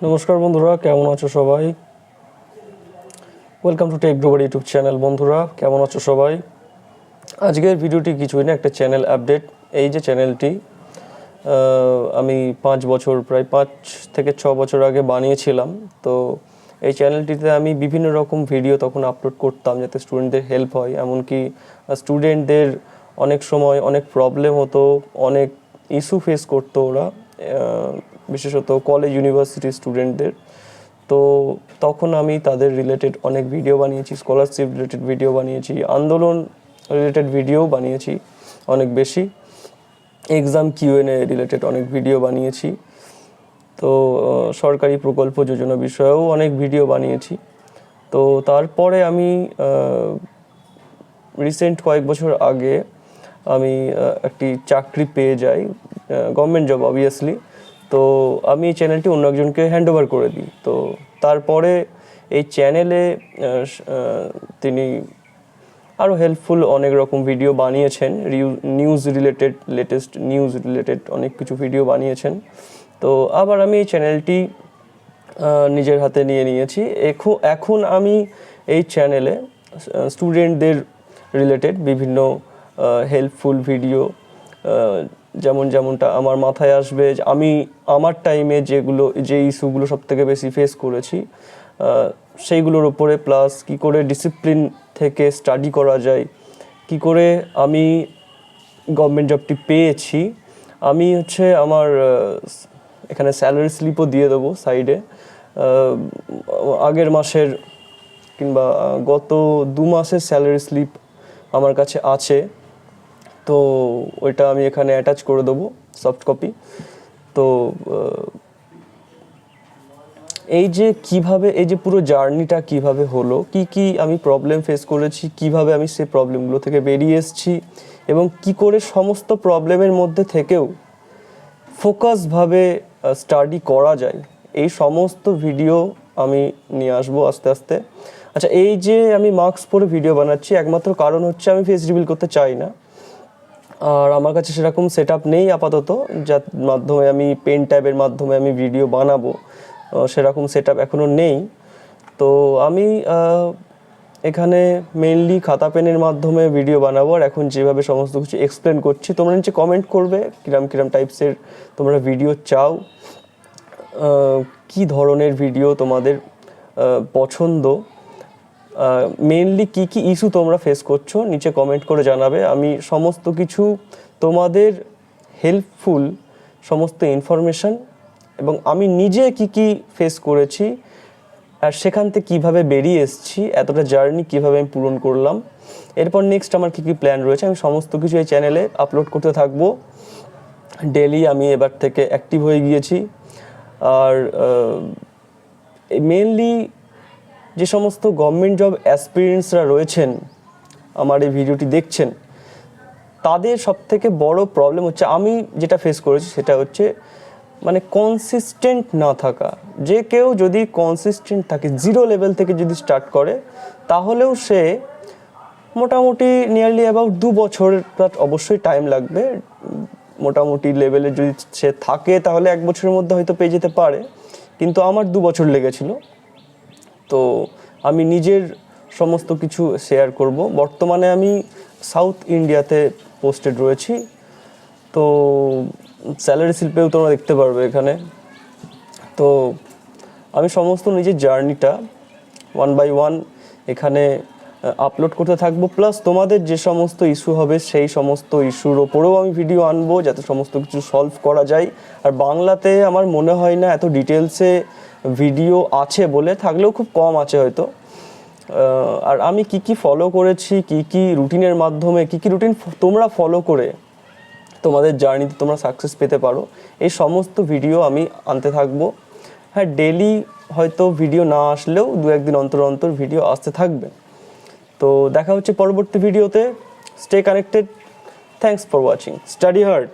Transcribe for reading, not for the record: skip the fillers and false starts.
নমস্কার বন্ধুরা, কেমন আছো সবাই? Welcome to Tech Global YouTube channel. বন্ধুরা কেমন আছো সবাই? আজকের ভিডিওটি কিছুই না, একটা চ্যানেল আপডেট। এই যে চ্যানেলটি আমি 5 বছর, প্রায় 5 থেকে 6 বছর আগে বানিয়েছিলাম। তো এই চ্যানেলটিতে আমি বিভিন্ন রকম ভিডিও তখন আপলোড করতাম যাতে স্টুডেন্টদের হেল্প হয়। এমনকি স্টুডেন্টদের অনেক সময় অনেক প্রবলেম হতো, অনেক ইস্যু ফেস করতো ওরা, বিশেষত কলেজ ইউনিভার্সিটির স্টুডেন্টদের। তো তখন আমি তাদের রিলেটেড অনেক ভিডিও বানিয়েছি, স্কলারশিপ রিলেটেড ভিডিও বানিয়েছি, আন্দোলন রিলেটেড ভিডিও বানিয়েছি অনেক বেশি, এক্সাম কিউএনএ রিলেটেড অনেক ভিডিও বানিয়েছি। তো সরকারি প্রকল্প যোজনা বিষয়েও অনেক ভিডিও বানিয়েছি। তো তারপরে আমি রিসেন্ট কয়েক বছর আগে আমি একটি চাকরি পেয়ে যাই, গভর্নমেন্ট জব অবভিয়াসলি। তো আমি এই চ্যানেলটি অন্য একজনকে হ্যান্ড ওভার করে দিই। তো তারপরে এই চ্যানেলে তিনি আরও হেল্পফুল অনেক রকম ভিডিও বানিয়েছেন, news related, latest news related অনেক কিছু ভিডিও বানিয়েছেন। তো আবার আমি এই চ্যানেলটি নিজের হাতে নিয়ে নিয়েছি। এখন আমি এই চ্যানেলে স্টুডেন্টদের রিলেটেড বিভিন্ন হেল্পফুল ভিডিও, যেমনটা আমার মাথায় আসবে, আমি আমার টাইমে যে ইস্যুগুলো সবথেকে বেশি ফেস করেছি সেইগুলোর ওপরে, প্লাস কি করে ডিসিপ্লিন থেকে স্টাডি করা যায়, কি করে আমি গভর্নমেন্ট জবটি পেয়েছি। আমি আমার এখানে স্যালারি স্লিপও দিয়ে দেবো সাইডে, আগের মাসের কিংবা গত 2 মাসের স্যালারি স্লিপ আমার কাছে আছে। তো ওইটা আমি এখানে অ্যাটাচ করে দেবো, সফট কপি। তো এই যে পুরো জার্নিটা কিভাবে হলো, কি আমি প্রবলেম ফেস করেছি, কিভাবে আমি সেই প্রবলেমগুলো থেকে বেরিয়ে এসেছি, এবং কি করে সমস্ত প্রবলেমের মধ্যে থেকেও ফোকাসভাবে স্টাডি করা যায়, এই সমস্ত ভিডিও আমি নিয়ে আসবো আস্তে আস্তে। আচ্ছা, এই যে আমি মাস্ক পরে ভিডিও বানাচ্ছি, একমাত্র কারণ হচ্ছে আমি ফেস রিভিল করতে চাই না। আর আমার কাছে সেরকম সেট আপ নেই আপাতত, যার মাধ্যমে আমি পেন ট্যাবের মাধ্যমে আমি ভিডিও বানাবো, সেরকম সেট আপ এখনও নেই। তো আমি এখানে মেইনলি খাতা পেনের মাধ্যমে ভিডিও বানাবো। আর এখন যেভাবে সমস্ত কিছু এক্সপ্লেন করছি, তোমরা নিচে কমেন্ট করবে কিরম টাইপসের তোমরা ভিডিও চাও, কি ধরনের ভিডিও তোমাদের পছন্দ, মেইনলি কি ইস্যু তোমরা ফেস করছো, নিচে কমেন্ট করে জানাবে। আমি সমস্ত কিছু তোমাদের হেল্পফুল সমস্ত ইনফরমেশান, এবং আমি নিজে কি ফেস করেছি আর সেখান থেকে কীভাবে বেরিয়ে এসেছি, এতটা জার্নি কীভাবে আমি পূরণ করলাম, এরপর নেক্সট আমার কী প্ল্যান রয়েছে, আমি সমস্ত কিছু এই চ্যানেলে আপলোড করতে থাকবো ডেলি। আমি এবার থেকে অ্যাক্টিভ হয়ে গিয়েছি। আর মেনলি যে সমস্ত গভর্নমেন্ট জব অ্যাসপিরেন্টসরা রয়েছেন, আমার এই ভিডিওটি দেখছেন, তাদের সবথেকে বড় প্রবলেম হচ্ছে, আমি যেটা ফেস করেছি সেটা হচ্ছে কনসিস্টেন্ট না থাকা। যে কেউ যদি কনসিস্টেন্ট থাকে, 0 লেভেল থেকে যদি স্টার্ট করে, তাহলেও সে মোটামুটি নিয়ারলি অ্যাবাউট 2 বছর, অবশ্যই টাইম লাগবে, মোটামুটি লেভেলে যদি সে থাকে তাহলে 1 বছরের মধ্যে হয়তো পেয়ে যেতে পারে, কিন্তু আমার 2 বছর লেগেছিল। তো আমি নিজের সমস্ত কিছু শেয়ার করব। বর্তমানে আমি সাউথ ইন্ডিয়াতে পোস্টেড রয়েছি। তো স্যালারি স্লিপেও তোমরা দেখতে পারবে এখানে। তো আমি সমস্ত নিজের জার্নিটা 1 বাই 1 এখানে আপলোড করতে থাকবো। প্লাস তোমাদের যে সমস্ত ইস্যু হবে সেই সমস্ত ইস্যুর ওপরেও আমি ভিডিও আনবো, যাতে সমস্ত কিছু সলভ করা যায়। আর বাংলাতে আমার মনে হয় না এত ডিটেলসে ভিডিও আছে বলে, থাকলেও খুব কম আছে হয়তো। আর আমি কি ফলো করেছি, কি রুটিনের মাধ্যমে, কি রুটিন তোমরা ফলো করে তোমাদের জার্নিতে তোমরা সাকসেস পেতে পারো, এই সমস্ত ভিডিও আমি আনতে থাকবো। হ্যাঁ, ডেলি হয়তো ভিডিও না আসলেও 2-1 দিন অন্তর ভিডিও আসতে থাকবে। তো দেখা হচ্ছে পরবর্তী ভিডিওতে। Stay connected. Thanks for watching. Study hard.